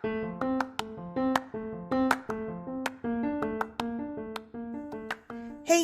Hey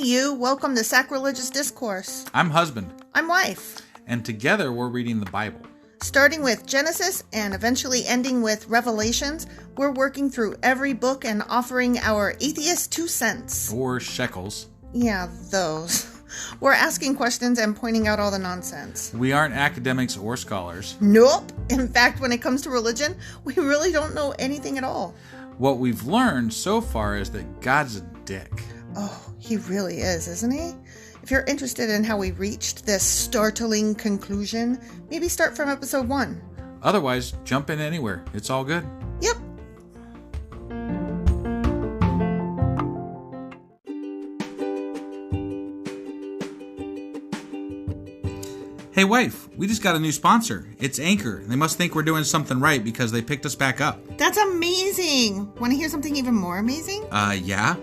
you, welcome to Sacrilegious Discourse. I'm husband. I'm wife. And together we're reading the Bible. Starting with Genesis and eventually ending with Revelations, we're working through every book and offering our atheist 2 cents. Or shekels. Yeah, those. We're asking questions and pointing out all the nonsense. We aren't academics or scholars. Nope. In fact, when it comes to religion, we really don't know anything at all. What we've learned so far is that God's a dick. Oh, he really is, isn't he? If you're interested in how we reached this startling conclusion, maybe start from episode 1. Otherwise, jump in anywhere. It's all good. Yep. Hey wife, we just got a new sponsor. It's Anchor. They must think we're doing something right because they picked us back up. That's amazing. Want to hear something even more amazing? Yeah?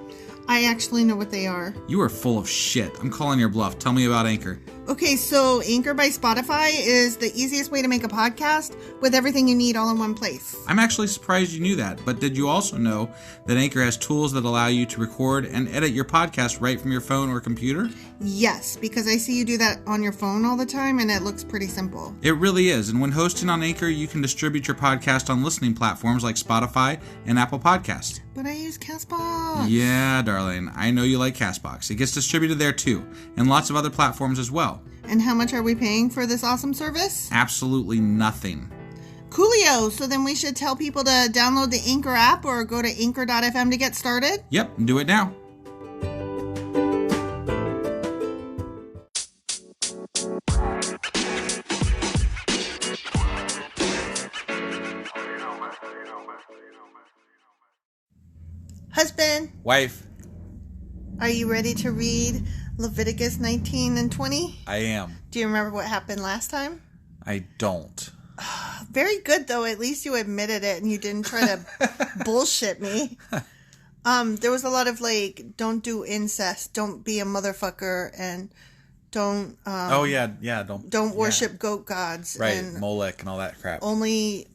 I actually know what they are. You are full of shit. I'm calling your bluff. Tell me about Anchor. Okay, so Anchor by Spotify is the easiest way to make a podcast with everything you need all in one place. I'm actually surprised you knew that, but did you also know that Anchor has tools that allow you to record and edit your podcast right from your phone or computer? Yes, because I see you do that on your phone all the time and it looks pretty simple. It really is, and when hosting on Anchor, you can distribute your podcast on listening platforms like Spotify and Apple Podcasts. But I use CastBox. Yeah, darling, I know you like CastBox. It gets distributed there too, and lots of other platforms as well. And how much are we paying for this awesome service? Absolutely nothing. Coolio! So then we should tell people to download the Anchor app or go to anchor.fm to get started? Yep, do it now. Husband, Wife, are you ready to read Leviticus 19 and 20? I am. Do you remember what happened last time? I don't. Very good, though. At least you admitted it and you didn't try to bullshit me. There was a lot of, don't do incest, don't be a motherfucker, and don't... Don't worship goat gods. Right, and Molech and all that crap. Only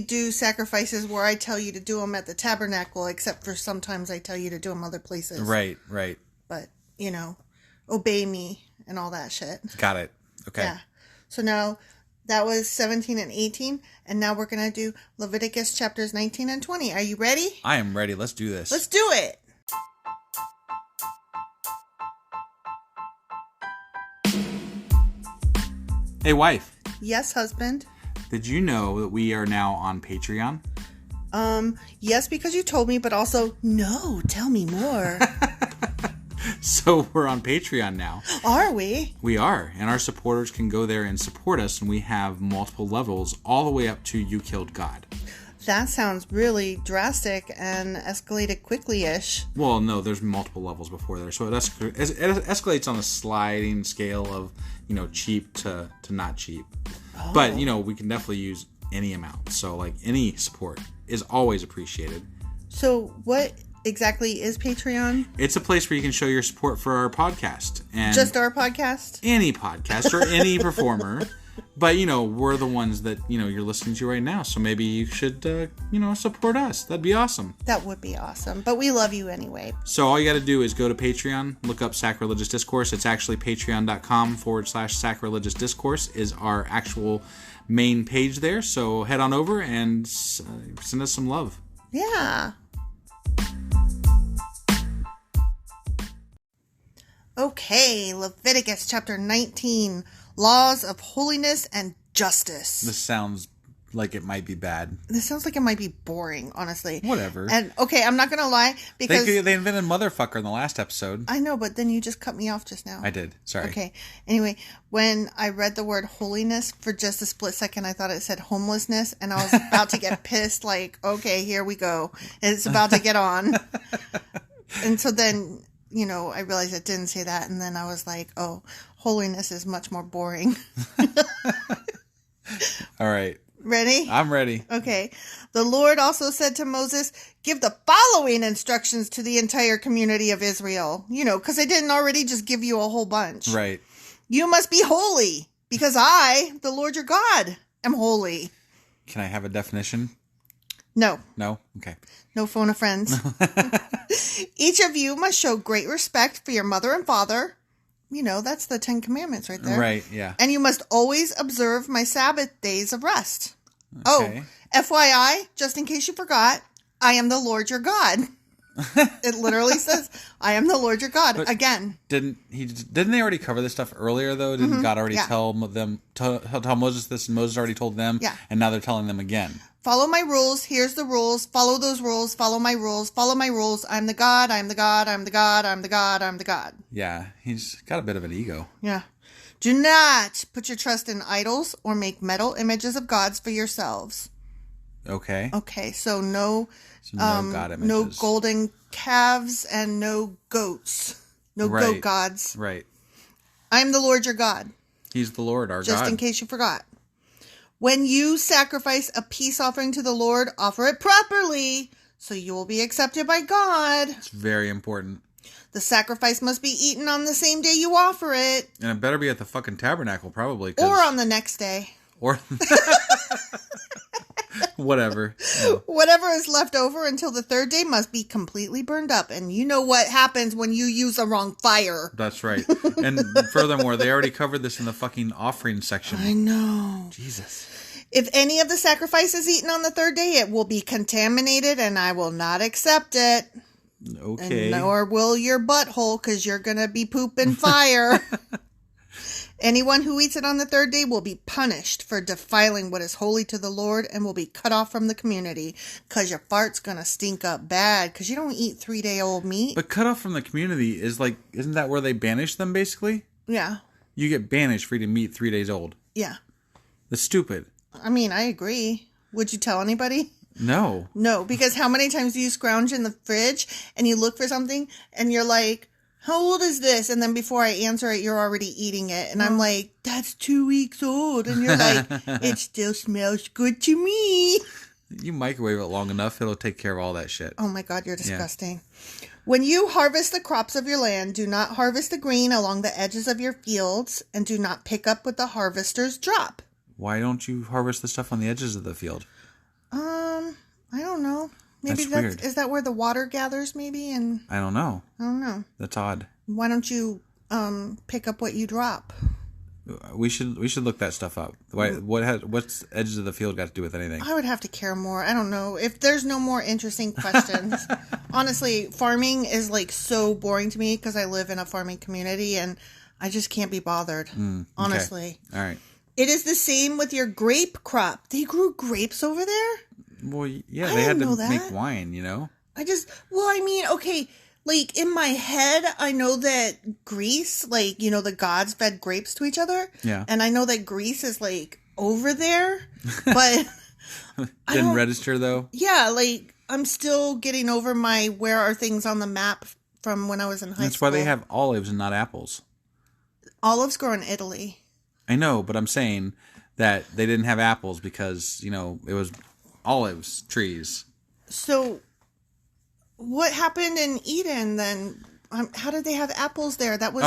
do sacrifices where I tell you to do them at the tabernacle, except for sometimes I tell you to do them other places. Right. But, obey me and all that shit. Got it. Okay. Yeah. So now that was 17 and 18, and now we're going to do Leviticus chapters 19 and 20. Are you ready? I am ready. Let's do this. Let's do it. Hey, wife. Yes, husband. Did you know that we are now on Patreon? Yes, because you told me, but also, no, tell me more. So we're on Patreon now. Are we? We are, and our supporters can go there and support us, and we have multiple levels all the way up to You Killed God. That sounds really drastic and escalated quickly-ish. Well, no, there's multiple levels before there, so it escalates on a sliding scale of, cheap to not cheap. Oh. But, we can definitely use any amount, so, any support is always appreciated. So what exactly is Patreon? It's a place where you can show your support for our podcast. And just our podcast? Any podcast or any performer. But, we're the ones that, you're listening to right now. So maybe you should, support us. That'd be awesome. That would be awesome. But we love you anyway. So all you got to do is go to Patreon, look up Sacrilegious Discourse. It's actually patreon.com/sacrilegious discourse is our actual main page there. So head on over and send us some love. Yeah. Okay, Leviticus chapter 19, Laws of Holiness and Justice. This sounds like it might be bad. This sounds like it might be boring, honestly. Whatever. And, okay, I'm not going to lie, because... They invented motherfucker in the last episode. I know, but then you just cut me off just now. I did. Sorry. Okay. Anyway, when I read the word holiness for just a split second, I thought it said homelessness, and I was about to get pissed, okay, here we go. It's about to get on. And so then... I realized it didn't say that, and then I was like, oh, holiness is much more boring. All right. Ready? I'm ready. Okay. The Lord also said to Moses, give the following instructions to the entire community of Israel. Because I didn't already just give you a whole bunch. Right. You must be holy, because I, the Lord your God, am holy. Can I have a definition? No. No? Okay. No phone a friends. Each of you must show great respect for your mother and father. You know, that's the 10 Commandments right there. Right, yeah. And you must always observe my Sabbath days of rest. Okay. Oh, FYI, just in case you forgot, I am the Lord your God. It literally says, I am the Lord your God. But again. Didn't they already cover this stuff earlier, though? Didn't God already tell Moses this, and Moses already told them? Yeah. And now they're telling them again. Follow my rules. Here's the rules. Follow those rules. Follow my rules. Follow my rules. I'm the God. I'm the God. I'm the God. I'm the God. I'm the God. Yeah, he's got a bit of an ego. Yeah. Do not put your trust in idols or make metal images of gods for yourselves. Okay. Okay, so no God images. no golden calves and no goats. No goat gods. Right. I'm the Lord your God. He's the Lord, our God. Just in case you forgot. When you sacrifice a peace offering to the Lord, offer it properly, so you will be accepted by God. It's very important. The sacrifice must be eaten on the same day you offer it. And it better be at the fucking tabernacle, probably. Or on the next day. Or... Whatever. No. Whatever is left over until the third day must be completely burned up. And you know what happens when you use the wrong fire. That's right. And furthermore, they already covered this in the fucking offering section. I know. Jesus. If any of the sacrifice is eaten on the third day, it will be contaminated and I will not accept it. Okay. And nor will your butthole, because you're going to be pooping fire. Anyone who eats it on the third day will be punished for defiling what is holy to the Lord and will be cut off from the community because your fart's going to stink up bad because you don't eat 3-day-old meat. But cut off from the community is like, isn't that where they banish them basically? Yeah. You get banished for eating meat 3 days old. Yeah. That's stupid. I mean, I agree. Would you tell anybody? No. No, because how many times do you scrounge in the fridge and you look for something and you're like, how old is this? And then before I answer it, you're already eating it. And I'm like, that's 2 weeks old. And you're like, it still smells good to me. You microwave it long enough, it'll take care of all that shit. Oh my God, you're disgusting. Yeah. When you harvest the crops of your land, do not harvest the green along the edges of your fields and do not pick up what the harvesters drop. Why don't you harvest the stuff on the edges of the field? I don't know. Maybe that's weird. Is that where the water gathers, maybe? And I don't know. That's odd. Why don't you pick up what you drop? We should look that stuff up. What's edges of the field got to do with anything? I would have to care more. I don't know. If there's no more interesting questions. Honestly, farming is like so boring to me because I live in a farming community and I just can't be bothered. Honestly. Okay. All right. It is the same with your grape crop. They grew grapes over there? Well, yeah, they had to make wine, you know? Okay, like in my head, I know that Greece, like, you know, the gods fed grapes to each other. Yeah. And I know that Greece is like over there, but didn't register though? Yeah, like I'm still getting over my where are things on the map from when I was in high school. That's why they have olives and not apples. Olives grow in Italy. I know, but I'm saying that they didn't have apples because, you know, it was olives trees. So what happened in Eden then? How did they have apples there? That was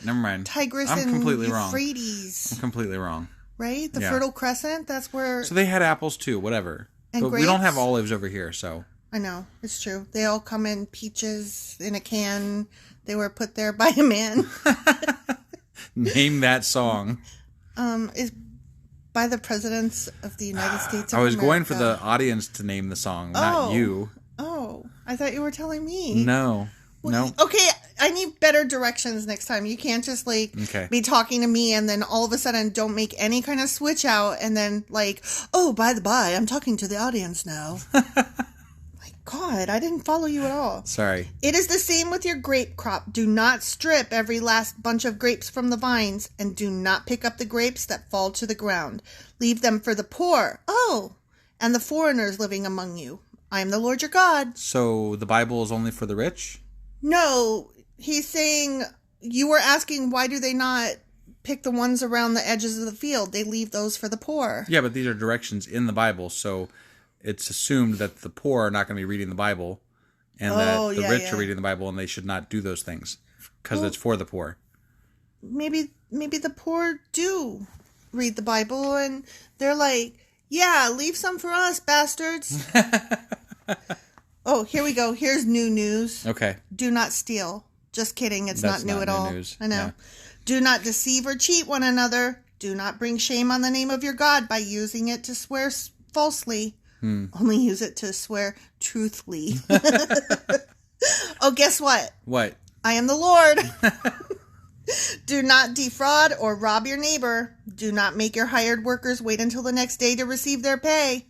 never mind. Tigris I'm and completely Euphrates. Wrong. I'm completely wrong. Right? The Fertile Crescent, that's where... So they had apples too, whatever. And but grapes? We don't have olives over here, so... I know, it's true. They all come in peaches in a can. They were put there by a man. Name that song. Is by the presidents of the United States of I was America. going for the audience to name the song, not you. Oh, I thought you were telling me. No. No. Okay, I need better directions next time. You can't just be talking to me and then all of a sudden don't make any kind of switch out and then oh, by the by, I'm talking to the audience now. My God, I didn't follow you at all. Sorry. It is the same with your grape crop. Do not strip every last bunch of grapes from the vines and do not pick up the grapes that fall to the ground. Leave them for the poor. Oh, and the foreigners living among you. I am the Lord your God. So the Bible is only for the rich? No, he's saying, you were asking why do they not pick the ones around the edges of the field? They leave those for the poor. Yeah, but these are directions in the Bible, so it's assumed that the poor are not going to be reading the Bible and that the rich are reading the Bible and they should not do those things because it's for the poor. Maybe the poor do read the Bible and they're like, Yeah, leave some for us, bastards. Oh, here we go. Here's new news. Okay. Do not steal. Just kidding. It's not new at all. News. I know. Yeah. Do not deceive or cheat one another. Do not bring shame on the name of your God by using it to swear falsely. Only use it to swear truthfully. Oh, guess what? What? I am the Lord. Do not defraud or rob your neighbor. Do not make your hired workers wait until the next day to receive their pay.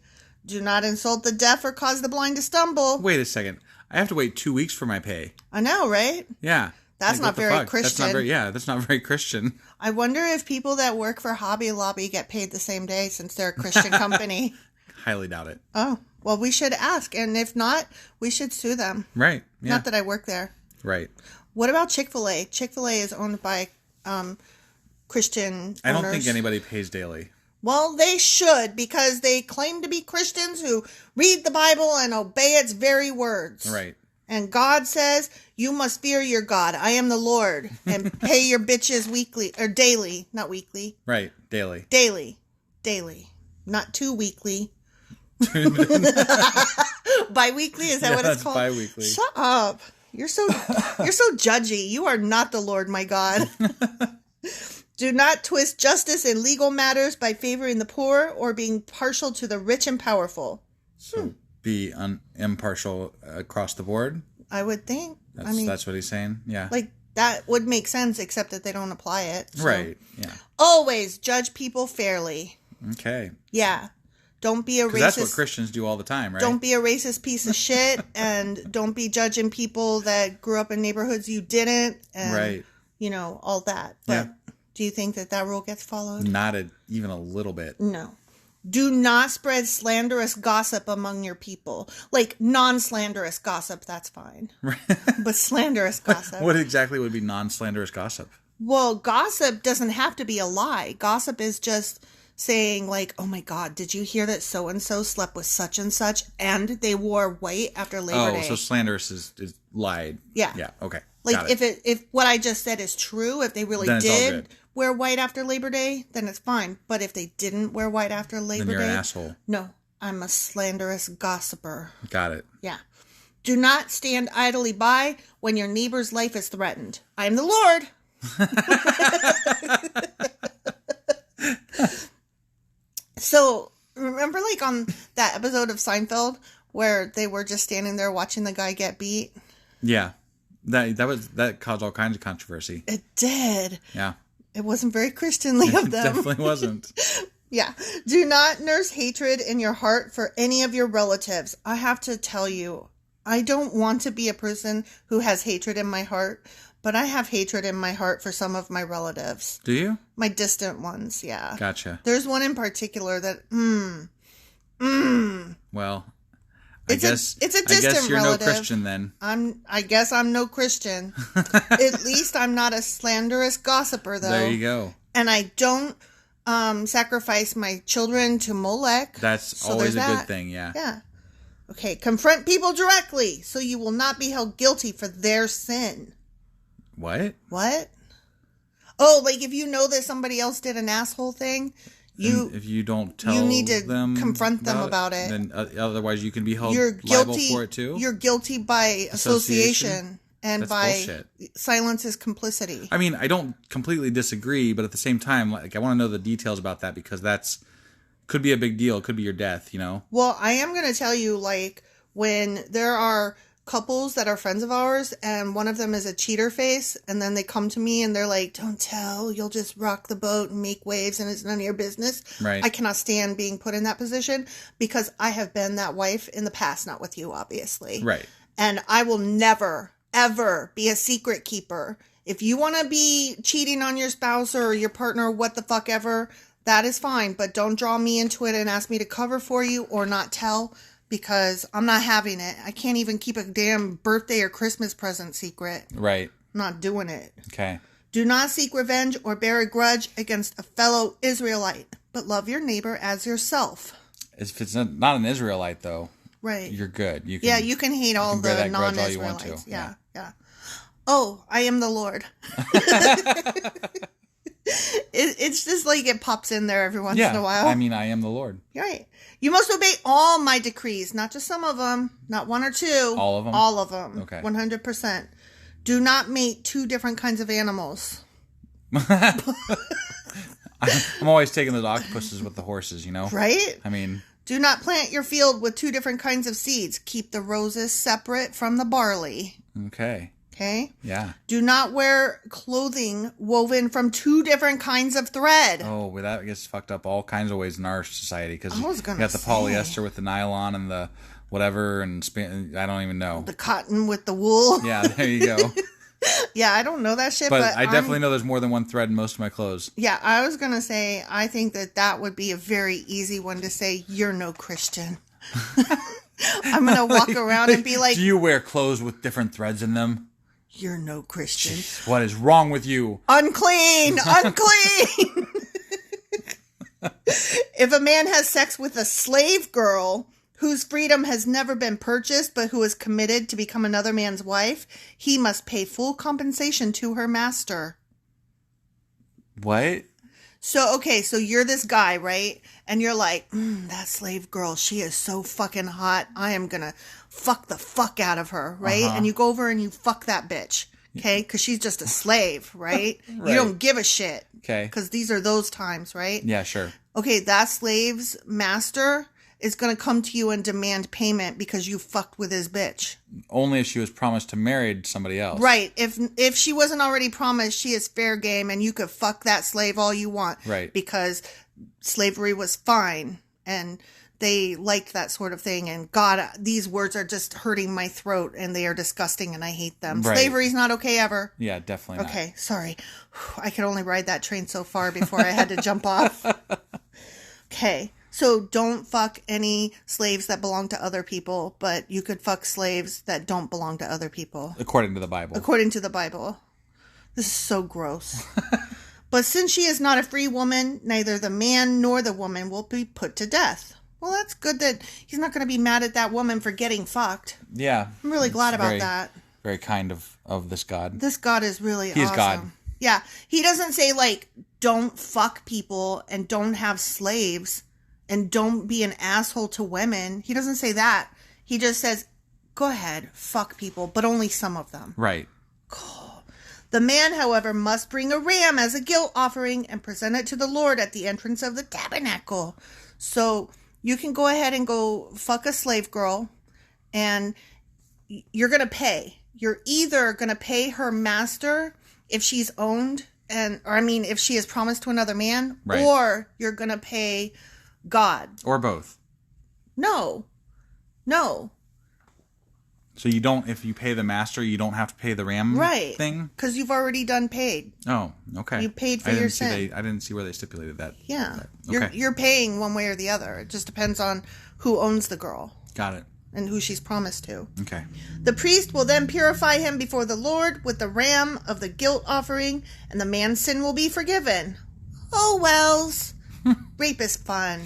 Do not insult the deaf or cause the blind to stumble. Wait a second. I have to wait 2 weeks for my pay. I know, right? Yeah. That's not very Christian. That's not very Christian. I wonder if people that work for Hobby Lobby get paid the same day since they're a Christian company. Highly doubt it. Oh, well, we should ask. And if not, we should sue them. Right. Yeah. Not that I work there. Right. What about Chick-fil-A? Chick-fil-A is owned by Christian owners. I don't think anybody pays daily. Well, they should, because they claim to be Christians who read the Bible and obey its very words. Right. And God says, you must fear your God. I am the Lord. And pay your bitches weekly, or daily, not weekly. Right. Daily. Daily. Not 2 weekly. Bi-weekly, is that what it's called? Bi-weekly. Shut up. You're so judgy. You are not the Lord, my God. Do not twist justice in legal matters by favoring the poor or being partial to the rich and powerful. So be impartial across the board? I would think. That's what he's saying? Yeah. Like, that would make sense, except that they don't apply it. So. Right, yeah. Always judge people fairly. Okay. Yeah. Don't be a racist. That's what Christians do all the time, right? Don't be a racist piece of shit, and don't be judging people that grew up in neighborhoods you didn't, and, right. All that. But do you think that rule gets followed? Not even a little bit. No. Do not spread slanderous gossip among your people. Like, non-slanderous gossip, that's fine. Right. But slanderous gossip. What exactly would be non-slanderous gossip? Well, gossip doesn't have to be a lie. Gossip is just saying, like, oh my God, did you hear that so-and-so slept with such and such and they wore white after Labor Day? Oh, so slanderous is lied. Yeah. Yeah, okay. Like, if what I just said is true, if they really did wear white after Labor Day, then it's fine. But if they didn't wear white after Labor Day... Then you're an asshole. No, I'm a slanderous gossiper. Got it. Yeah. Do not stand idly by when your neighbor's life is threatened. I am the Lord. So, remember like on that episode of Seinfeld where they were just standing there watching the guy get beat? Yeah. That caused all kinds of controversy. It did. Yeah. It wasn't very Christianly of them. It definitely wasn't. Yeah. Do not nurse hatred in your heart for any of your relatives. I have to tell you, I don't want to be a person who has hatred in my heart, but I have hatred in my heart for some of my relatives. Do you? My distant ones, yeah. Gotcha. There's one in particular that, Well, it's a distant you're relative. No Christian then. I guess I'm no Christian. At least I'm not a slanderous gossiper, though. There you go. And I don't sacrifice my children to Molech. That's always a good thing, yeah. Yeah. Okay, confront people directly so you will not be held guilty for their sin. What? Oh, like if you know that somebody else did an asshole thing, if you don't tell you need to them confront them about it. Then otherwise you can be held liable for it too. You're guilty by association and That's by bullshit. silence is complicity. I mean, I don't completely disagree, but at the same time, like I want to know the details about that because could be a big deal. It could be your death, you know? Well, I am going to tell you, like, when there are couples that are friends of ours and one of them is a cheater face and then they come to me and they're like, don't tell, you'll just rock the boat and make waves and it's none of your business. Right. I cannot stand being put in that position because I have been that wife in the past, not with you, obviously. Right. And I will never, ever be a secret keeper. If you want to be cheating on your spouse or your partner, what the fuck ever, that is fine. But don't draw me into it and ask me to cover for you or not tell. Because I'm not having it. I can't even keep a damn birthday or Christmas present secret. Right. I'm not doing it. Okay. Do not seek revenge or bear a grudge against a fellow Israelite, but love your neighbor as yourself. If it's not an Israelite, though, right, you're good. You can hate all the non-Israelites. Yeah. Oh, I am the Lord. It's just like it pops in there every once in a while. I mean, I am the Lord. Right. You must obey all my decrees, not just some of them, not one or two. All of them? All of them. Okay. 100%. Do not mate 2 different kinds of animals. I'm always taking those octopuses with the horses, you know? Right? I mean... Do not plant your field with 2 different kinds of seeds. Keep the roses separate from the barley. Okay. Okay? Yeah. Do not wear clothing woven from 2 different kinds of thread. Oh, well, that gets fucked up all kinds of ways in our society. Because you got the say. polyester with the nylon and the whatever, and I don't even know. The cotton with the wool. Yeah, there you go. Yeah, I don't know that shit, but I definitely know there's more than one thread in most of my clothes. Yeah, I was going to say, I think that would be a very easy one to say, you're no Christian. I'm going to walk around and be like... Do you wear clothes with different threads in them? You're no Christian. Jeez, what is wrong with you? Unclean! Unclean! If a man has sex with a slave girl... whose freedom has never been purchased, but who is committed to become another man's wife, he must pay full compensation to her master. What? So, okay, so you're this guy, right? And you're like, that slave girl, she is so fucking hot. I am gonna fuck the fuck out of her, right? And you go over and you fuck that bitch, okay? Because she's just a slave, right? Right. You don't give a shit. Okay. Because these are those times, right? Yeah, sure. Okay, that slave's master... is going to come to you and demand payment because you fucked with his bitch. Only if she was promised to marry somebody else. Right. If she wasn't already promised, she is fair game and you could fuck that slave all you want. Right. Because slavery was fine and they liked that sort of thing. And God, these words are just hurting my throat and they are disgusting and I hate them. Right. Slavery's not okay ever. Yeah, definitely not. Okay, sorry. I could only ride that train so far before I had to jump off. Okay. So don't fuck any slaves that belong to other people, but you could fuck slaves that don't belong to other people. According to the Bible. According to the Bible. This is so gross. But since she is not a free woman, neither the man nor the woman will be put to death. Well, that's good that he's not going to be mad at that woman for getting fucked. Yeah. I'm really glad about that. Very kind of this God. This God is really awesome. He's God. Yeah. He doesn't say, like, don't fuck people and don't have slaves. And don't be an asshole to women. He doesn't say that. He just says, go ahead, fuck people, but only some of them. Right. Cool. The man, however, must bring a ram as a guilt offering and present it to the Lord at the entrance of the tabernacle. So you can go ahead and go fuck a slave girl and you're going to pay. You're either going to pay her master if she's owned if she is promised to another man, right. Or you're going to pay God. Or both. No. So you don't, if you pay the master, you don't have to pay the ram thing? Because you've already done paid. Oh, okay. You paid for your sin. I didn't see where they stipulated that. Yeah. Okay. You're paying one way or the other. It just depends on who owns the girl. Got it. And who she's promised to. Okay. The priest will then purify him before the Lord with the ram of the guilt offering, and the man's sin will be forgiven. Oh, wells. Rape is fun.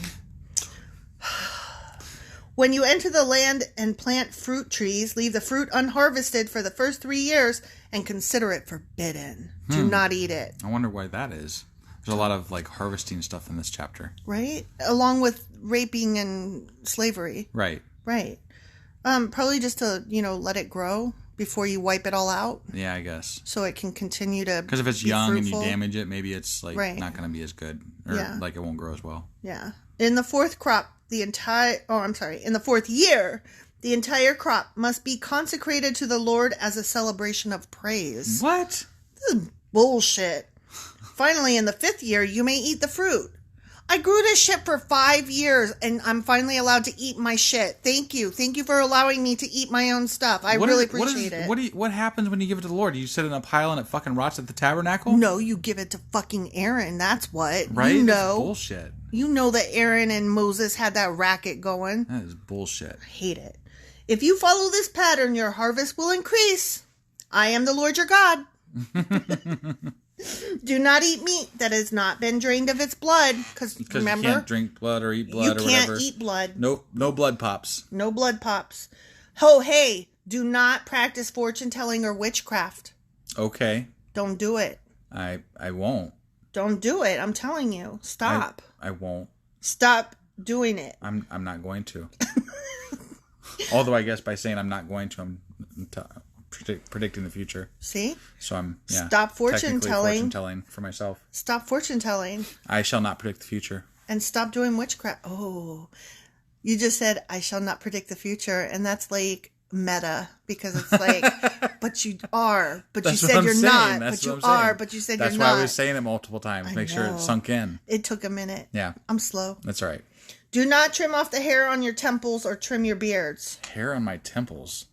When you enter the land and plant fruit trees, leave the fruit unharvested for the first 3 years and consider it forbidden. Do not eat it. I wonder why that is. There's a lot of harvesting stuff in this chapter. Right? Along with raping and slavery. Right. Probably just to, let it grow before you wipe it all out. Yeah, I guess. So it can continue to because if it's young fruitful. And you damage it, maybe it's not going to be as good. Or it won't grow as well. Yeah. In the fourth year, the entire crop must be consecrated to the Lord as a celebration of praise. What? This is bullshit. Finally, in the 5th year, you may eat the fruit. I grew this shit for 5 years, and I'm finally allowed to eat my shit. Thank you. Thank you for allowing me to eat my own stuff. I really appreciate it. What happens when you give it to the Lord? Do you sit in a pile and it fucking rots at the tabernacle? No, you give it to fucking Aaron. That's what. Right? You know. That's bullshit. You know that Aaron and Moses had that racket going. That is bullshit. I hate it. If you follow this pattern, your harvest will increase. I am the Lord your God. Do not eat meat that has not been drained of its blood. Because remember, you can't drink blood or eat blood or whatever. You can't eat blood. No blood pops. No blood pops. Oh, hey, do not practice fortune telling or witchcraft. Okay. Don't do it. I won't. Don't do it. I'm telling you. Stop. I won't. Stop doing it. I'm not going to. Although I guess by saying I'm not going to, I'm predicting the future. See? So I'm, Stop fortune telling. Fortune telling for myself. Stop fortune telling. I shall not predict the future. And stop doing witchcraft. Oh, you just said I shall not predict the future, and that's like meta, because it's like, but you are, but you said you're not, but you are, but you said you're not. That's why I was saying it multiple times. Make sure it sunk in. It took a minute. Yeah. I'm slow. That's all right. Do not trim off the hair on your temples or trim your beards. Hair on my temples?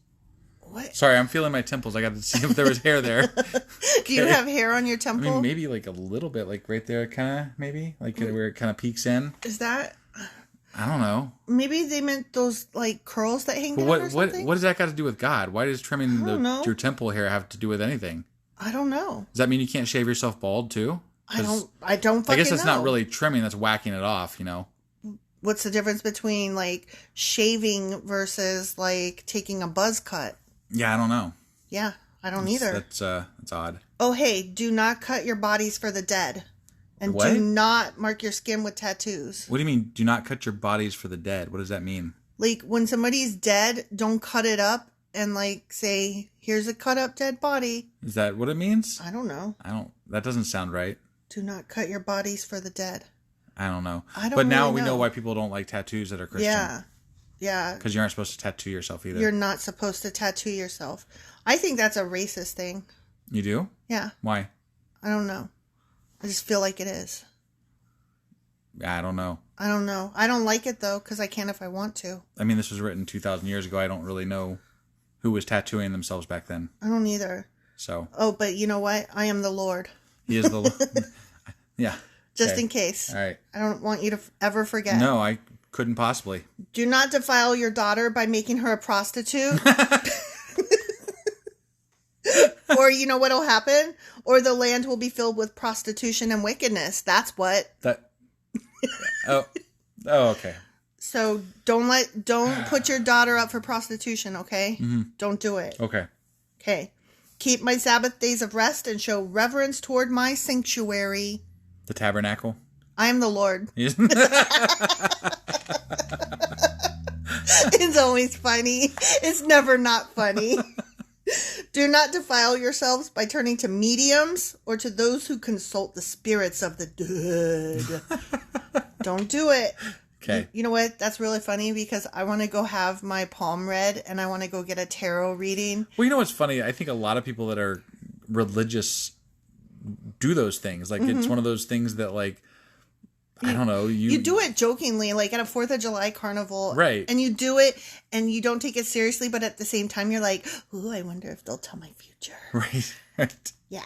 What? Sorry, I'm feeling my temples. I got to see if there was hair there. Do you have hair on your temple? I mean, maybe like a little bit, like right there, kind of, maybe? Like where it kind of peeks in. Is that... I don't know. Maybe they meant those like curls that hang down or something? What does that got to do with God? Why does trimming your temple hair have to do with anything? I don't know. Does that mean you can't shave yourself bald too? I don't fucking I guess that's know. not really trimming, that's whacking it off, you know? What's the difference between like shaving versus like taking a buzz cut? Yeah, I don't know. Yeah, I don't either. That's odd. Oh, hey, do not cut your bodies for the dead. And what? Do not mark your skin with tattoos. What do you mean, do not cut your bodies for the dead? What does that mean? Like, when somebody's dead, don't cut it up and, like, say, here's a cut up dead body. Is that what it means? I don't know. That doesn't sound right. Do not cut your bodies for the dead. I don't know. But now we know why people don't like tattoos that are Christian. Yeah. Yeah. Because you aren't supposed to tattoo yourself either. You're not supposed to tattoo yourself. I think that's a racist thing. You do? Yeah. Why? I don't know. I just feel like it is. I don't know. I don't know. I don't like it, though, because I can if I want to. I mean, this was written 2,000 years ago. I don't really know who was tattooing themselves back then. I don't either. So. Oh, but you know what? I am the Lord. He is the Lord. Yeah. Just in case. All right. I don't want you to ever forget. No, I couldn't possibly. Do not defile your daughter by making her a prostitute. Or you know what'll happen? Or the land will be filled with prostitution and wickedness. That's what. Oh, okay. So don't put your daughter up for prostitution, okay? Mm-hmm. Don't do it. Okay. Okay. Keep my Sabbath days of rest and show reverence toward my sanctuary. The tabernacle? I am the Lord. Yes. It's always funny. It's never not funny. Do not defile yourselves by turning to mediums or to those who consult the spirits of the dead. Don't do it. Okay. You know what? That's really funny because I want to go have my palm read and I want to go get a tarot reading. Well, you know what's funny? I think a lot of people that are religious do those things. Like, it's one of those things that, like, I don't know. You do it jokingly, like at a 4th of July carnival. Right. And you do it and you don't take it seriously, but at the same time, you're like, ooh, I wonder if they'll tell my future. Right. Yeah.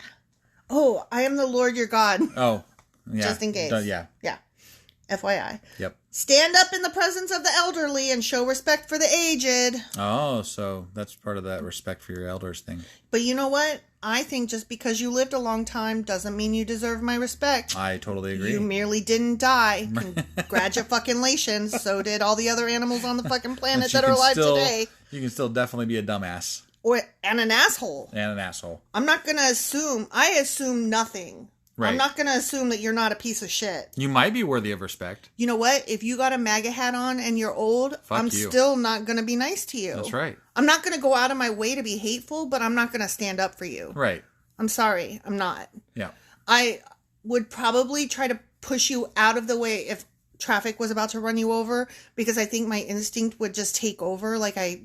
Oh, I am the Lord your God. Oh, yeah. Just in case. Yeah. Yeah. FYI. Yep. Stand up in the presence of the elderly and show respect for the aged. Oh, so that's part of that respect for your elders thing. But you know what? I think just because you lived a long time doesn't mean you deserve my respect. I totally agree. You merely didn't die. Congratulations. So did all the other animals on the fucking planet that are alive today. You can still definitely be a dumbass. And an asshole. I'm not going to assume. I assume nothing. Right. I'm not going to assume that you're not a piece of shit. You might be worthy of respect. You know what? If you got a MAGA hat on and you're old, I'm still not going to be nice to you. That's right. I'm not going to go out of my way to be hateful, but I'm not going to stand up for you. Right. I'm sorry. I'm not. Yeah. I would probably try to push you out of the way if traffic was about to run you over, because I think my instinct would just take over. Like, I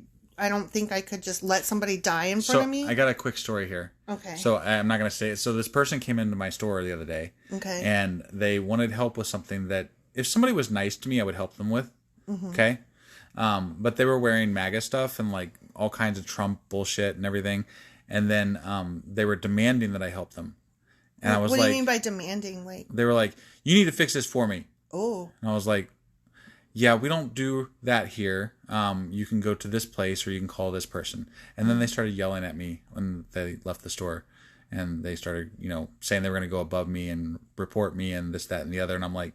don't think I could just let somebody die in front of me. I got a quick story here. Okay. So I'm not going to say it. So this person came into my store the other day. Okay. And they wanted help with something that if somebody was nice to me, I would help them with. Mm-hmm. Okay. But they were wearing MAGA stuff and like all kinds of Trump bullshit and everything. And then they were demanding that I help them. And I was like, what do you mean by demanding? Like, they were like, you need to fix this for me. Oh. And I was like, yeah, we don't do that here. You can go to this place or you can call this person. And then they started yelling at me when they left the store. And they started, saying they were going to go above me and report me and this, that, and the other. And I'm like,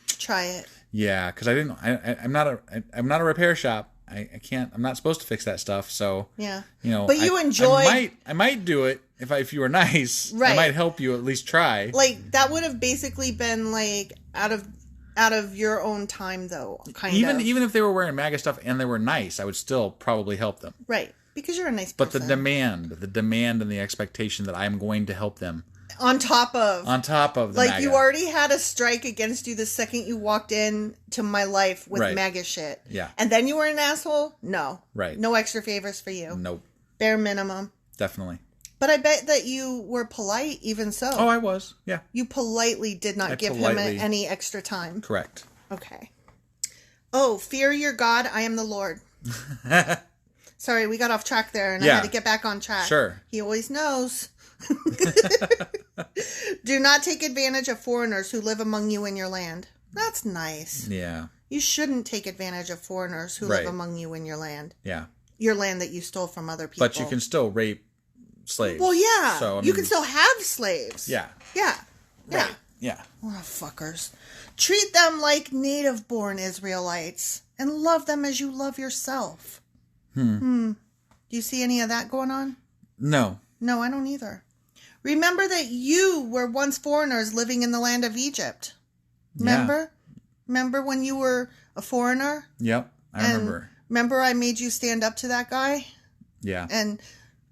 try it. Yeah, because I'm not a repair shop. I can't. I'm not supposed to fix that stuff. So yeah, but you enjoy. I might do it if you were nice. Right. I might help you at least try. Like that would have basically been like out of your own time though. Even if they were wearing MAGA stuff and they were nice, I would still probably help them. Right, because you're a nice But person. the demand and the expectation that I'm going to help them. On top of the like MAGA. You already had a strike against you the second you walked in to my life with MAGA shit. Yeah. And then you were an asshole? No. Right. No extra favors for you. Nope. Bare minimum. Definitely. But I bet that you were polite even so. Oh, I was. Yeah. You politely did not give him any extra time. Correct. Okay. Oh, fear your God, I am the Lord. Sorry, we got off track there and I had to get back on track. Sure. He always knows. Do not take advantage of foreigners who live among you in your land. That's nice. Yeah. You shouldn't take advantage of foreigners who live among you in your land. Yeah. Your land that you stole from other people. But you can still rape slaves. Well, yeah. So, you can still have slaves. Yeah. Yeah. Yeah. Right. Yeah. Oh, fuckers. Treat them like native-born Israelites and love them as you love yourself. Do you see any of that going on? No. No, I don't either. Remember that you were once foreigners living in the land of Egypt. Remember? Yeah. Remember when you were a foreigner? Yep, I remember. Remember I made you stand up to that guy? Yeah. And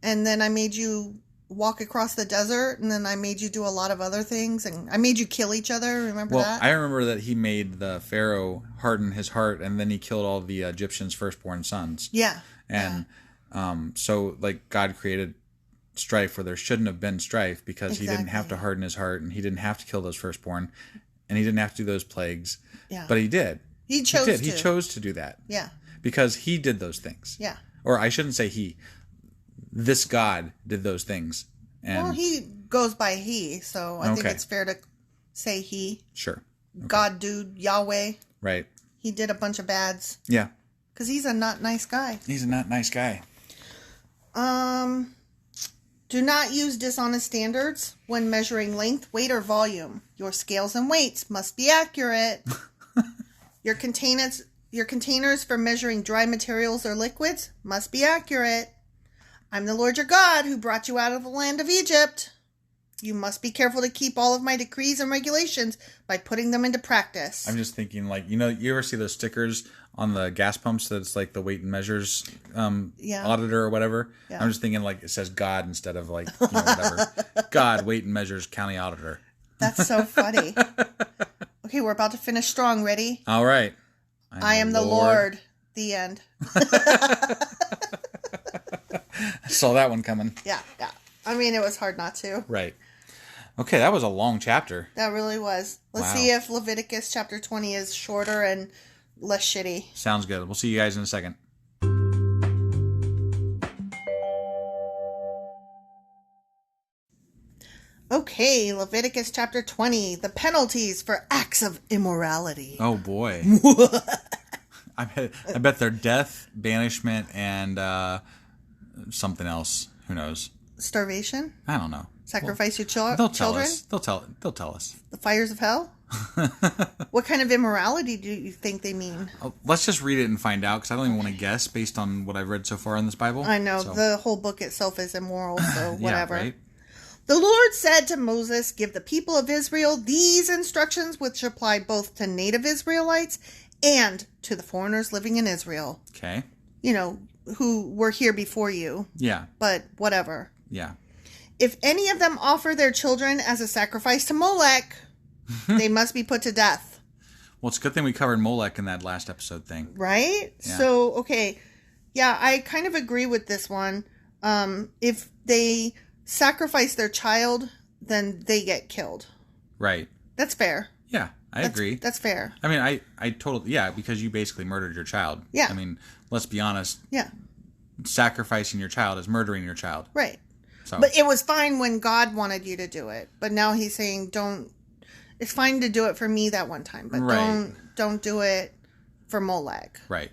then I made you walk across the desert, and then I made you do a lot of other things, and I made you kill each other. Remember that? I remember that he made the Pharaoh harden his heart, and then he killed all the Egyptians' firstborn sons. Yeah. And so, like, God created strife where there shouldn't have been strife because he didn't have to harden his heart, and he didn't have to kill those firstborn, and he didn't have to do those plagues. Yeah. But he did. He chose to. He chose to do that. Yeah. Because he did those things. Yeah. Or I shouldn't say he. This God did those things. And well, he goes by he, so I think it's fair to say he. Sure. Okay. God, dude, Yahweh. Right. He did a bunch of bads. Yeah. Because he's a not nice guy. He's a not nice guy. Do not use dishonest standards when measuring length, weight, or volume. Your scales and weights must be accurate. Your containers for measuring dry materials or liquids must be accurate. I'm the Lord your God who brought you out of the land of Egypt. You must be careful to keep all of my decrees and regulations by putting them into practice. I'm just thinking, like, you ever see those stickers on the gas pumps that's like the weight and measures auditor or whatever? Yeah. I'm just thinking, like, it says God instead of, like, whatever. God, weight and measures, county auditor. That's so funny. Okay, we're about to finish strong. Ready? All right. I am the Lord. The end. I saw that one coming. Yeah. I mean, it was hard not to. Right. Okay, that was a long chapter. That really was. Let's see if Leviticus chapter 20 is shorter and less shitty. Sounds good. We'll see you guys in a second. Okay, Leviticus chapter 20. The penalties for acts of immorality. Oh, boy. I bet they're death, banishment, and something else. Who knows? Starvation? I don't know. Sacrifice your children? They'll tell us. They'll tell us. The fires of hell? What kind of immorality do you think they mean? Let's just read it and find out, because I don't even want to guess based on what I've read so far in this Bible. I know. So. The whole book itself is immoral, so whatever. Yeah, right? The Lord said to Moses, "Give the people of Israel these instructions which apply both to native Israelites and to the foreigners living in Israel." Okay. Who were here before you. Yeah. But whatever. Yeah. If any of them offer their children as a sacrifice to Molech, they must be put to death. Well, it's a good thing we covered Molech in that last episode thing. Right? Yeah. So, okay. Yeah, I kind of agree with this one. If they sacrifice their child, then they get killed. Right. That's fair. Yeah, I agree. That's fair. I mean, I totally, because you basically murdered your child. Yeah. I mean, let's be honest. Yeah. Sacrificing your child is murdering your child. Right. So. But it was fine when God wanted you to do it. But now he's saying, it's fine to do it for me that one time, but don't do it for Molech. Right.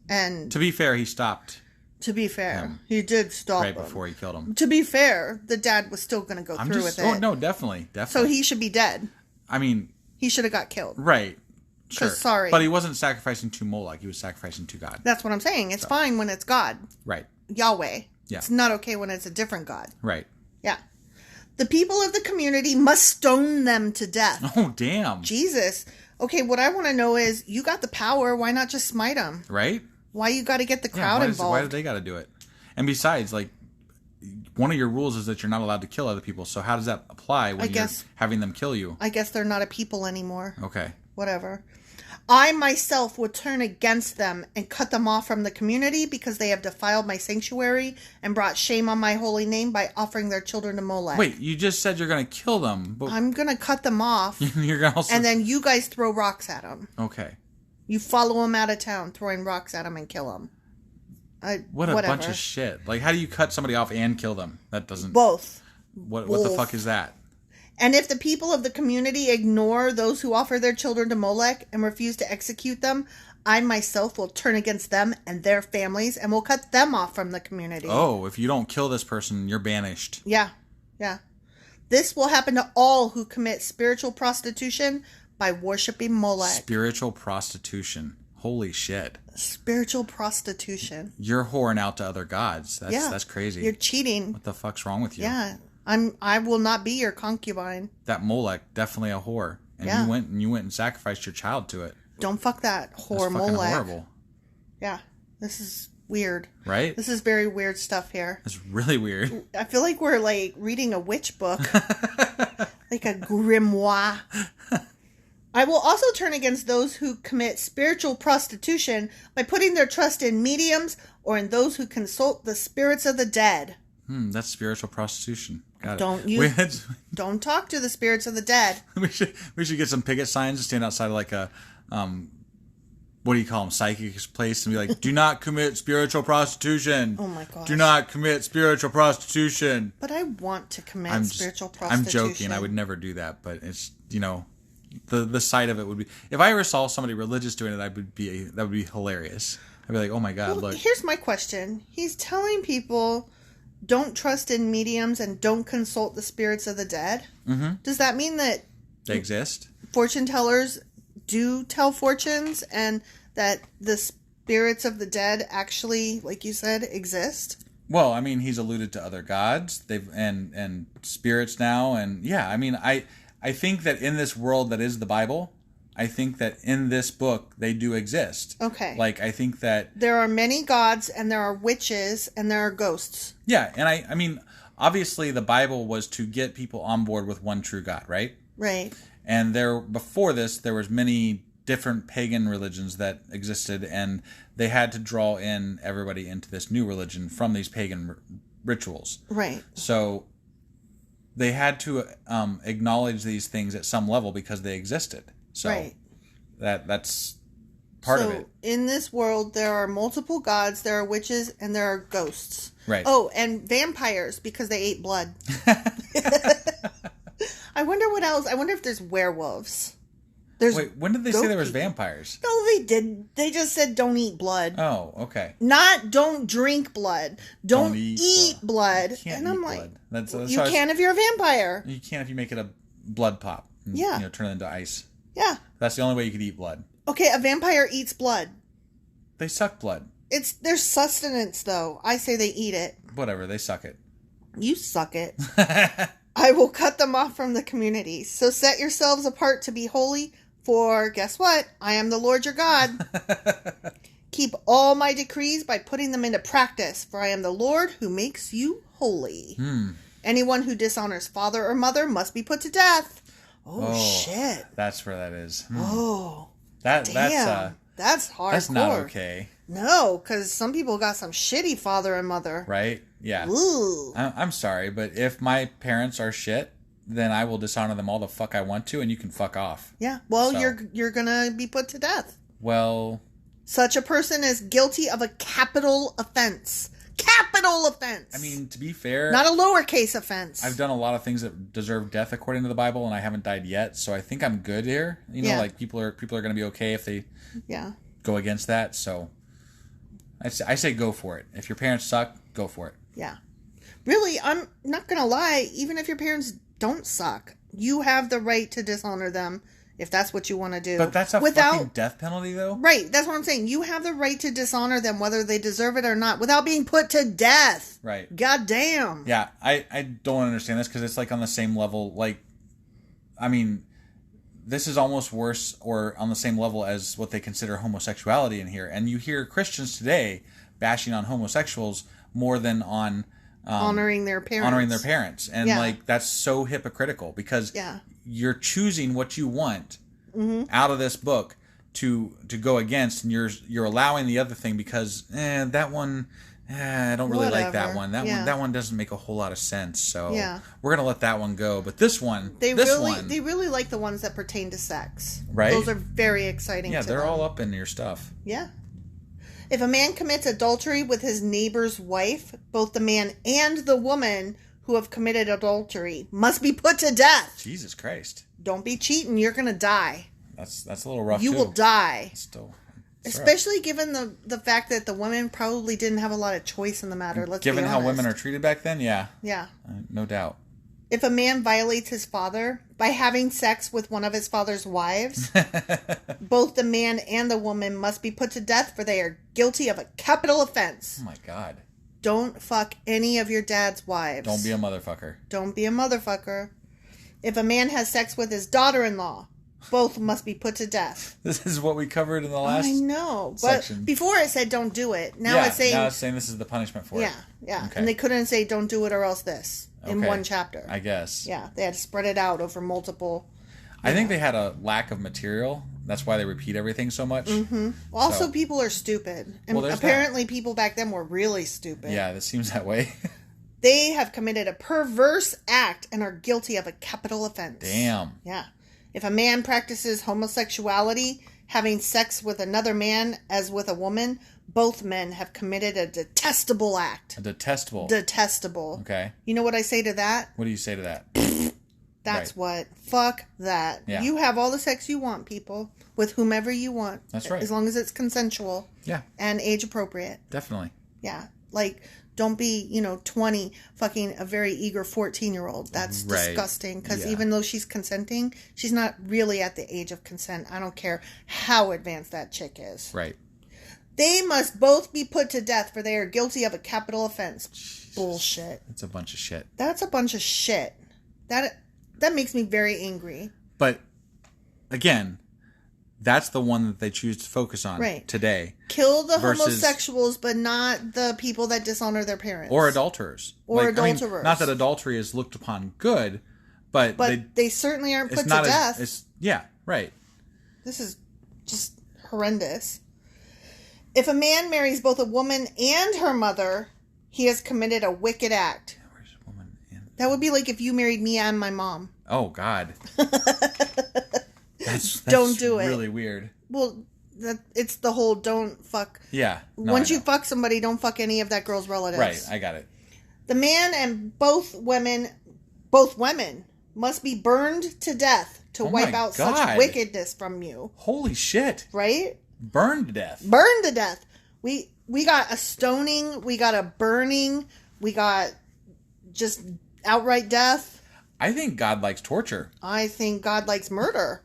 And to be fair, he stopped. To be fair, he did stop right before he killed him. To be fair, the dad was still going to go through with it. Oh, no, definitely. So he should be dead. I mean... He should have got killed. Right. Sure. Sorry. But he wasn't sacrificing to Moloch. He was sacrificing to God. That's what I'm saying. It's fine when it's God. Right. Yahweh. Yeah. It's not okay when it's a different God. Right. Yeah. The people of the community must stone them to death. Oh, damn. Jesus. Okay, what I want to know is, you got the power. Why not just smite them? Right. Why you got to get the crowd involved? Why do they got to do it? And besides, like, one of your rules is that you're not allowed to kill other people. So how does that apply when you're having them kill you? I guess they're not a people anymore. Okay. Whatever. I myself will turn against them and cut them off from the community because they have defiled my sanctuary and brought shame on my holy name by offering their children to Molech. Wait, you just said you're going to kill them. But I'm going to cut them off. You're gonna also... And then you guys throw rocks at them. Okay. You follow them out of town, throwing rocks at them and kill them. What a bunch of shit. Like, how do you cut somebody off and kill them? That doesn't... Both. What the fuck is that? And if the people of the community ignore those who offer their children to Molech and refuse to execute them, I myself will turn against them and their families and will cut them off from the community. Oh, if you don't kill this person, you're banished. Yeah. Yeah. This will happen to all who commit spiritual prostitution by worshiping Molech. Spiritual prostitution. Holy shit. Spiritual prostitution. You're whoring out to other gods. That's crazy. You're cheating. What the fuck's wrong with you? Yeah. I will not be your concubine. That Molech, definitely a whore. And you went and sacrificed your child to it. Don't fuck that whore. That's fucking horrible. Yeah. This is weird. Right? This is very weird stuff here. It's really weird. I feel like we're like reading a witch book. Like a grimoire. I will also turn against those who commit spiritual prostitution by putting their trust in mediums or in those who consult the spirits of the dead. That's spiritual prostitution. Got it. Don't talk to the spirits of the dead. we should get some picket signs and stand outside of like a what do you call them, psychic place, and be like, do not commit spiritual prostitution. Oh my gosh. Do not commit spiritual prostitution. But I want to commit spiritual prostitution. I'm joking. I would never do that, but it's, the sight of it would be, if I ever saw somebody religious doing it, that would be hilarious. I'd be like, oh my God, look. Here's my question. He's telling people, don't trust in mediums and don't consult the spirits of the dead. Mm-hmm. Does that mean that they exist? Fortune tellers do tell fortunes and that the spirits of the dead actually, like you said, exist? Well, I mean, he's alluded to other gods and spirits now. And yeah, I mean, I think that in this world that is the Bible, I think that in this book, they do exist. Okay. Like, I think that... There are many gods, and there are witches, and there are ghosts. Yeah, and I mean, obviously the Bible was to get people on board with one true God, right? Right. And before this, there was many different pagan religions that existed, and they had to draw in everybody into this new religion from these pagan rituals. Right. So they had to acknowledge these things at some level because they existed. So right. That's part of it. So in this world, there are multiple gods, there are witches, and there are ghosts. Right. Oh, and vampires because they ate blood. I wonder what else. I wonder if there's werewolves. Wait, when did they say there was vampires? No, they didn't. They just said don't eat blood. Oh, okay. Not don't drink blood. Don't eat blood. You can't and I'm eat like, blood. you can if you're a vampire. You can if you make it a blood pop. And, yeah. Turn it into ice. Yeah. That's the only way you could eat blood. Okay, a vampire eats blood. They suck blood. It's their sustenance, though. I say they eat it. Whatever, they suck it. You suck it. I will cut them off from the community. So set yourselves apart to be holy, for guess what? I am the Lord your God. Keep all my decrees by putting them into practice, for I am the Lord who makes you holy. Anyone who dishonors father or mother must be put to death. Oh shit. That's where that is. Oh. That's hardcore. That's not okay. No, because some people got some shitty father and mother. Right? Yeah. Ooh. I'm sorry, but if my parents are shit, then I will dishonor them all the fuck I want to, and you can fuck off. Yeah. Well, you're gonna be put to death. Well, such a person is guilty of a capital offense. Capital offense. I mean, to be fair, not a lowercase offense. I've done a lot of things that deserve death according to the Bible, and I haven't died yet, so I think I'm good here. Like people are going to be okay if they go against that. So I say go for it. If your parents suck, go for it. Yeah. Really, I'm not going to lie. Even if your parents don't suck, you have the right to dishonor them if that's what you want to do. But that's a fucking death penalty, though? Right. That's what I'm saying. You have the right to dishonor them, whether they deserve it or not, without being put to death. Right. God damn. Yeah, I don't understand this because it's like on the same level. Like, I mean, this is almost worse or on the same level as what they consider homosexuality in here. And you hear Christians today bashing on homosexuals more than on honoring their parents. And like, that's so hypocritical because you're choosing what you want out of this book to go against, and you're allowing the other thing because that one I don't really like that one. That one doesn't make a whole lot of sense. So we're gonna let that one go. But this one, they really like the ones that pertain to sex. Right. Those are very exciting. Yeah, to they're them. all up in your stuff. Yeah. If a man commits adultery with his neighbor's wife, both the man and the woman who have committed adultery must be put to death. Jesus Christ. Don't be cheating. You're going to die. That's a little rough, You will die. Especially rough. Given the fact that the women probably didn't have a lot of choice in the matter. Given how women are treated back then, yeah. Yeah. No doubt. If a man violates his father by having sex with one of his father's wives, both the man and the woman must be put to death, for they are guilty of a capital offense. Oh my God. Don't fuck any of your dad's wives. Don't be a motherfucker. Don't be a motherfucker. If a man has sex with his daughter-in-law, both must be put to death. This is what we covered in the last section. But before it said don't do it. Now it's saying this is the punishment for it. Yeah. Okay. And they couldn't say don't do it or else this in one chapter. I guess. Yeah, they had to spread it out over multiple. I think they had a lack of material. That's why they repeat everything so much. Mm-hmm. Also, people are stupid. And apparently people back then were really stupid. Yeah, that seems that way. They have committed a perverse act and are guilty of a capital offense. Damn. Yeah. If a man practices homosexuality, having sex with another man as with a woman, both men have committed a detestable act. Detestable. Okay. You know what I say to that? What do you say to that? That's what. Fuck that. Yeah. You have all the sex you want, people, with whomever you want. That's right. As long as it's consensual. Yeah. And age appropriate. Definitely. Yeah. Like, don't be, 20 fucking a very eager 14-year-old. That's disgusting. Because even though she's consenting, she's not really at the age of consent. I don't care how advanced that chick is. Right. They must both be put to death, for they are guilty of a capital offense. Jesus. Bullshit. That's a bunch of shit. That's a bunch of shit. That makes me very angry. But, again, that's the one that they choose to focus on today. Kill the homosexuals, but not the people that dishonor their parents. Or adulterers. Adulterers. Not that adultery is looked upon good, but they certainly aren't put to death. Right. This is just horrendous. If a man marries both a woman and her mother, he has committed a wicked act. Where's a woman and... That would be like if you married me and my mom. Oh, God. That's don't do it. Really weird. Well, it's the whole don't fuck. Yeah. No, Once you fuck somebody, don't fuck any of that girl's relatives. Right, I got it. The man and both women must be burned to death to wipe out such wickedness from you. Holy shit. Right? Burned to death. Burned to death. We got a stoning, we got a burning, we got just outright death. I think God likes torture. I think God likes murder.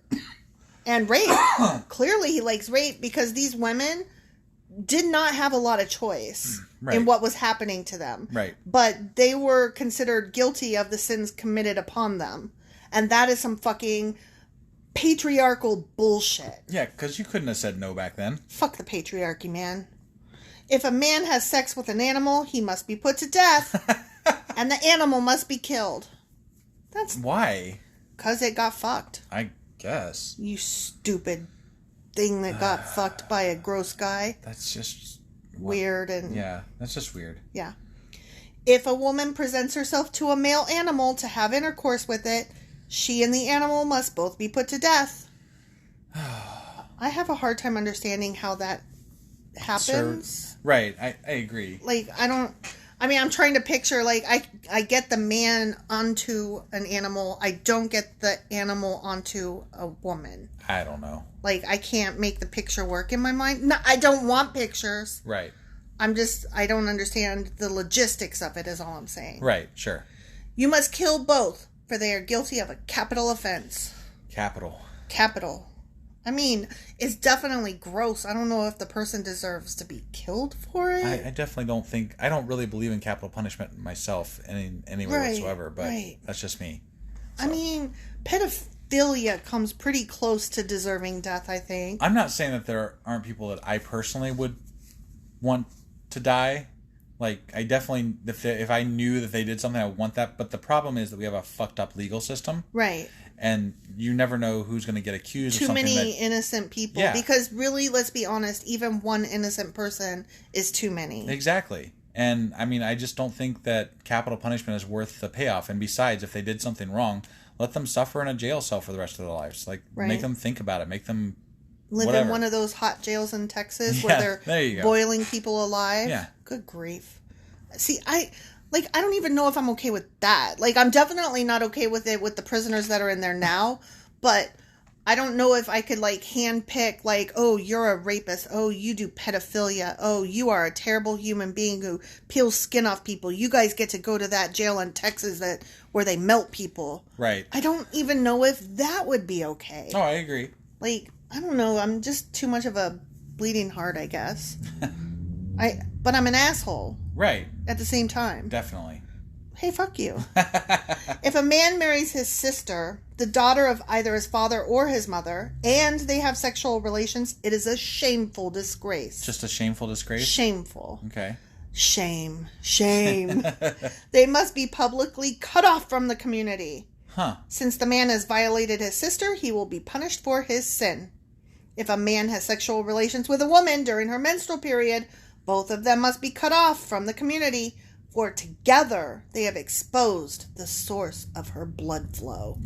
And rape. Clearly he likes rape because these women did not have a lot of choice in what was happening to them. Right. But they were considered guilty of the sins committed upon them. And that is some fucking patriarchal bullshit. Yeah, because you couldn't have said no back then. Fuck the patriarchy, man. If a man has sex with an animal, he must be put to death. And the animal must be killed. That's why? Because it got fucked. I guess. You stupid thing that got fucked by a gross guy. That's just weird. And yeah, that's just weird. Yeah. If a woman presents herself to a male animal to have intercourse with it, she and the animal must both be put to death. I have a hard time understanding how that happens. Right, I agree. Like, I'm trying to picture, like, I get the man onto an animal. I don't get the animal onto a woman. I don't know. Like, I can't make the picture work in my mind. No, I don't want pictures. Right. I don't understand the logistics of it is all I'm saying. Right, sure. You must kill both, for they are guilty of a capital offense. Capital. Capital. I mean, it's definitely gross. I don't know if the person deserves to be killed for it. I definitely don't think... I don't really believe in capital punishment myself in any way whatsoever, but that's just me. So. I mean, pedophilia comes pretty close to deserving death, I think. I'm not saying that there aren't people that I personally would want to die. Like, I definitely... If I knew that they did something, I would want that. But the problem is that we have a fucked up legal system. Right. And you never know who's going to get accused of something. Too many innocent people. Yeah. Because really, let's be honest, even one innocent person is too many. Exactly. And, I mean, I just don't think that capital punishment is worth the payoff. And besides, if they did something wrong, let them suffer in a jail cell for the rest of their lives. Like, make them think about it. Make them live in one of those hot jails in Texas where they're boiling people alive. Yeah. Good grief. See, I don't even know if I'm okay with that. Like, I'm definitely not okay with it with the prisoners that are in there now, but I don't know if I could, like, handpick, like, oh, you're a rapist. Oh, you do pedophilia. Oh, you are a terrible human being who peels skin off people. You guys get to go to that jail in Texas where they melt people. Right. I don't even know if that would be okay. Oh, I agree. Like, I don't know. I'm just too much of a bleeding heart, I guess. But I'm an asshole. Right. At the same time. Definitely. Hey, fuck you. If a man marries his sister, the daughter of either his father or his mother, and they have sexual relations, it is a shameful disgrace. Just a shameful disgrace? Shameful. Okay. Shame. They must be publicly cut off from the community. Huh. Since the man has violated his sister, he will be punished for his sin. If a man has sexual relations with a woman during her menstrual period, both of them must be cut off from the community, for together they have exposed the source of her blood flow.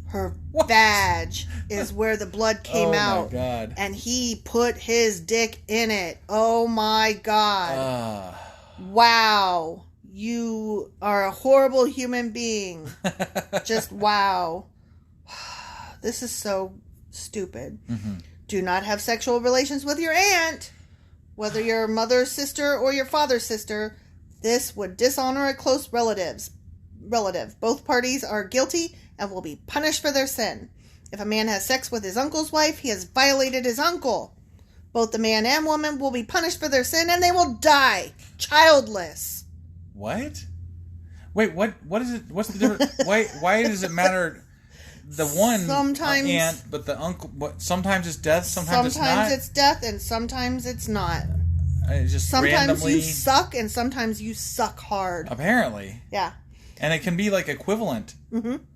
Her vag is where the blood came out. Oh, my God. And he put his dick in it. Oh, my God. Wow. You are a horrible human being. Just wow. This is so stupid. Mm-hmm. Do not have sexual relations with your aunt. Whether your mother's sister or your father's sister, this would dishonor a close relative. Both parties are guilty and will be punished for their sin. If a man has sex with his uncle's wife, he has violated his uncle. Both the man and woman will be punished for their sin and they will die childless. What? Wait, what is it? What's the difference? Why does it matter? The one sometimes aunt, but the uncle. Sometimes it's death. Sometimes it's not. Sometimes it's death, and sometimes it's not. It's just sometimes randomly... you suck, and sometimes you suck hard. Apparently, yeah. And it can be like equivalent,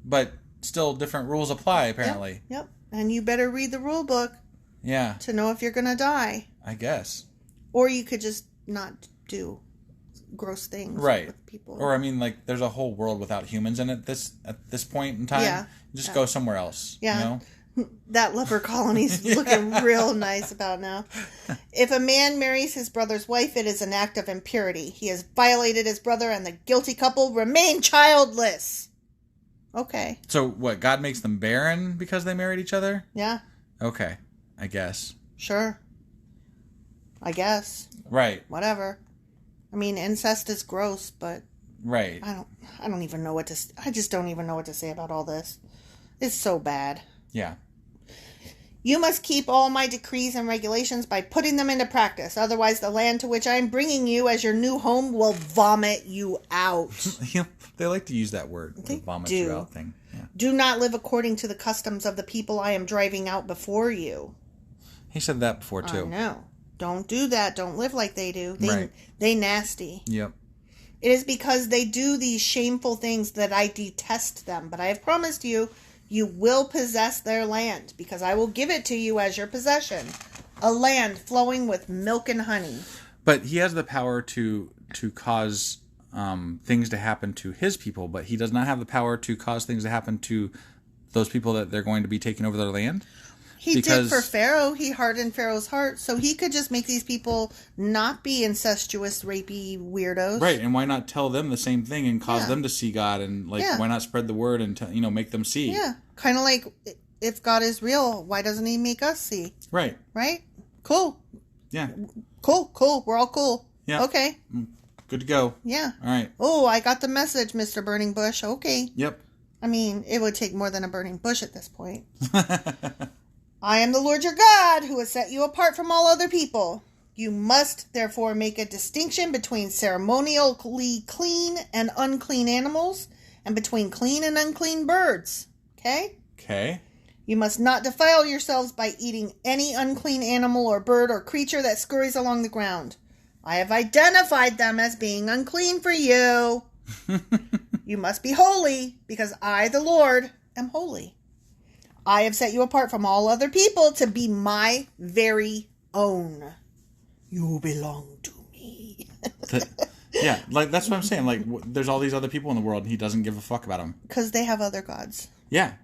but still different rules apply. Apparently, yep. And you better read the rule book. Yeah. To know if you're gonna die. I guess. Or you could just not do gross things with people. Or I mean, like, there's a whole world without humans in it. At this point in time. Yeah. Just go somewhere else. Yeah. You know? That leper colony's looking real nice about now. If a man marries his brother's wife, it is an act of impurity. He has violated his brother, and the guilty couple remain childless. Okay. So what? God makes them barren because they married each other? Yeah. Okay. I guess. Sure. I guess. Right. Whatever. I mean, incest is gross, but right. I don't even know what to. I just don't even know what to say about all this. It's so bad. Yeah. You must keep all my decrees and regulations by putting them into practice. Otherwise, the land to which I am bringing you as your new home will vomit you out. They like to use that word, the vomit you out thing. Yeah. Do not live according to the customs of the people I am driving out before you. He said that before, too. No. Don't do that. Don't live like they do. Right. They nasty. Yep. It is because they do these shameful things that I detest them. But I have promised you, you will possess their land, because I will give it to you as your possession. A land flowing with milk and honey. But he has the power to cause things to happen to his people, but he does not have the power to cause things to happen to those people that they're going to be taking over their land. He did for Pharaoh. He hardened Pharaoh's heart, so he could just make these people not be incestuous, rapey weirdos. Right, and why not tell them the same thing and cause them to see God, and why not spread the word and make them see? Yeah, kind of like if God is real, why doesn't he make us see? Right. Right? Cool. Yeah. Cool. We're all cool. Yeah. Okay. Good to go. Yeah. All right. Oh, I got the message, Mr. Burning Bush. Okay. Yep. I mean, it would take more than a burning bush at this point. I am the Lord your God, who has set you apart from all other people. You must, therefore, make a distinction between ceremonially clean and unclean animals, and between clean and unclean birds. Okay? Okay. You must not defile yourselves by eating any unclean animal or bird or creature that scurries along the ground. I have identified them as being unclean for you. You must be holy, because I, the Lord, am holy. I have set you apart from all other people to be my very own. You belong to me. Yeah, like that's what I'm saying. Like, there's all these other people in the world, and he doesn't give a fuck about them because they have other gods. Yeah,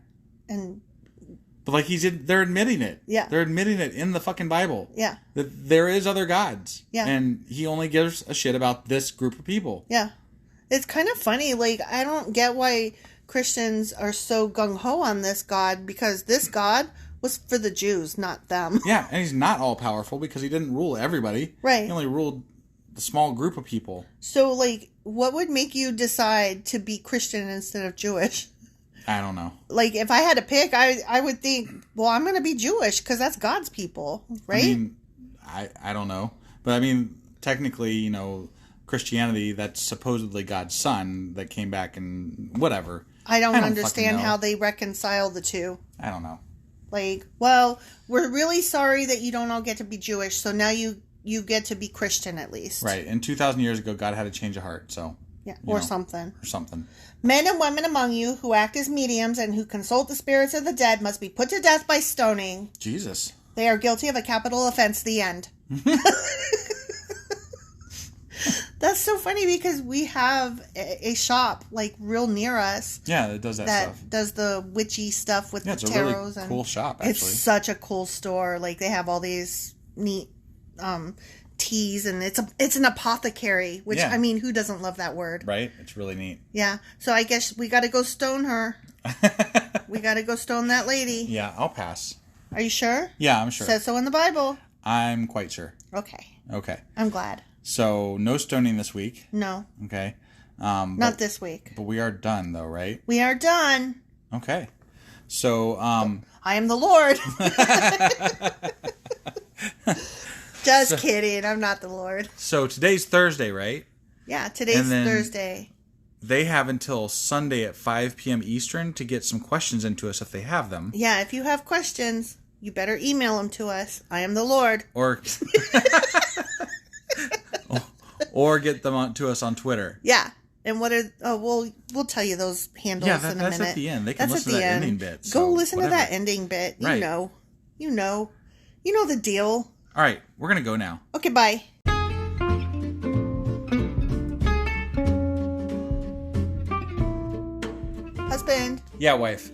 but like they're admitting it. Yeah, they're admitting it in the fucking Bible. Yeah, that there is other gods. Yeah, and he only gives a shit about this group of people. Yeah, it's kind of funny. Like, I don't get why Christians are so gung ho on this God, because this God was for the Jews, not them. Yeah, and he's not all powerful because he didn't rule everybody. Right. He only ruled the small group of people. So, like, what would make you decide to be Christian instead of Jewish? I don't know. Like, if I had to pick, I would think, well, I'm going to be Jewish because that's God's people, right? I mean, I don't know. But I mean, technically, you know, Christianity, that's supposedly God's son that came back and whatever. I don't understand how they reconcile the two. I don't know. Like, well, we're really sorry that you don't all get to be Jewish, so now you get to be Christian at least. Right. And 2,000 years ago, God had a change of heart, so. Yeah, or something. Or something. Men and women among you who act as mediums and who consult the spirits of the dead must be put to death by stoning. Jesus. They are guilty of a capital offense. The end. That's so funny because we have a shop like real near us. Yeah, that does that stuff. That does the witchy stuff with the tarots. It's a really cool shop, actually. It's such a cool store. Like, they have all these neat teas, and it's an apothecary, which, I mean, who doesn't love that word? Right? It's really neat. Yeah. So I guess we got to go stone her. We got to go stone that lady. Yeah, I'll pass. Are you sure? Yeah, I'm sure. It says so in the Bible. I'm quite sure. Okay. Okay. I'm glad. So, no stoning this week. No. Okay. Not this week. But we are done, though, right? We are done. Okay. So, I am the Lord. Just kidding. I'm not the Lord. So, today's Thursday, right? Yeah, today's Thursday. They have until Sunday at 5 p.m. Eastern to get some questions into us if they have them. Yeah, if you have questions, you better email them to us. I am the Lord. Or get them to us on Twitter. Yeah. And we'll tell you those handles in a minute. That's at the end. They can listen to that ending bit. Go listen to that ending bit. You know. You know the deal. All right. We're going to go now. Okay, bye. Husband. Yeah, wife.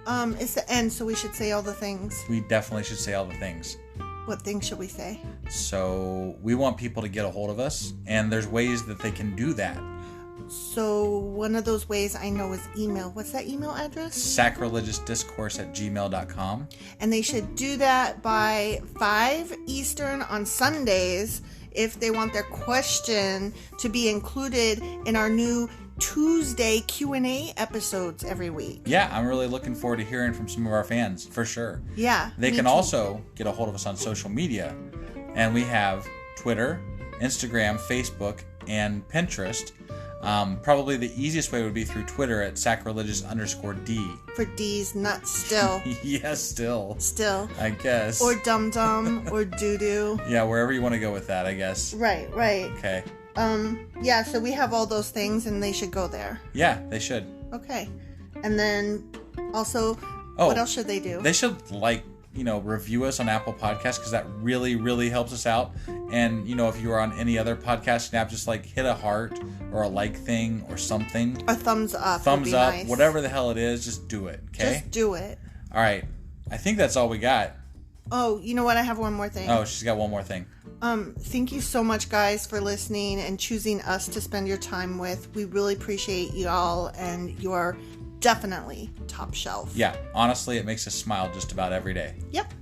It's the end, so we should say all the things. We definitely should say all the things. What things should we say? So, we want people to get a hold of us, and there's ways that they can do that. So, one of those ways I know is email. What's that email address? sacrilegiousdiscourse@gmail.com. And they should do that by 5 Eastern on Sundays if they want their question to be included in our new Tuesday Q&A episodes every week. Yeah, I'm really looking forward to hearing from some of our fans, for sure. Yeah. They can also get a hold of us on social media. And we have Twitter, Instagram, Facebook, and Pinterest. Probably the easiest way would be through Twitter at sacrilegious_D. For D's nuts still. Yes, still. Still. I guess. Or dum-dum, or doo-doo. Yeah, wherever you want to go with that, I guess. Right. Okay. Yeah, so we have all those things, and they should go there. Yeah, they should. Okay. And then, also, what else should they do? They should, review us on Apple Podcasts, because that really, really helps us out. And, if you are on any other podcasting app, just, hit a heart or a like thing or something. A thumbs up. Thumbs up. Nice. Whatever the hell it is, just do it, okay? Just do it. All right. I think that's all we got. Oh, you know what? I have one more thing. Oh, she's got one more thing. Thank you so much, guys, for listening and choosing us to spend your time with. We really appreciate you all, and you are definitely top shelf. Yeah, honestly, it makes us smile just about every day. Yep.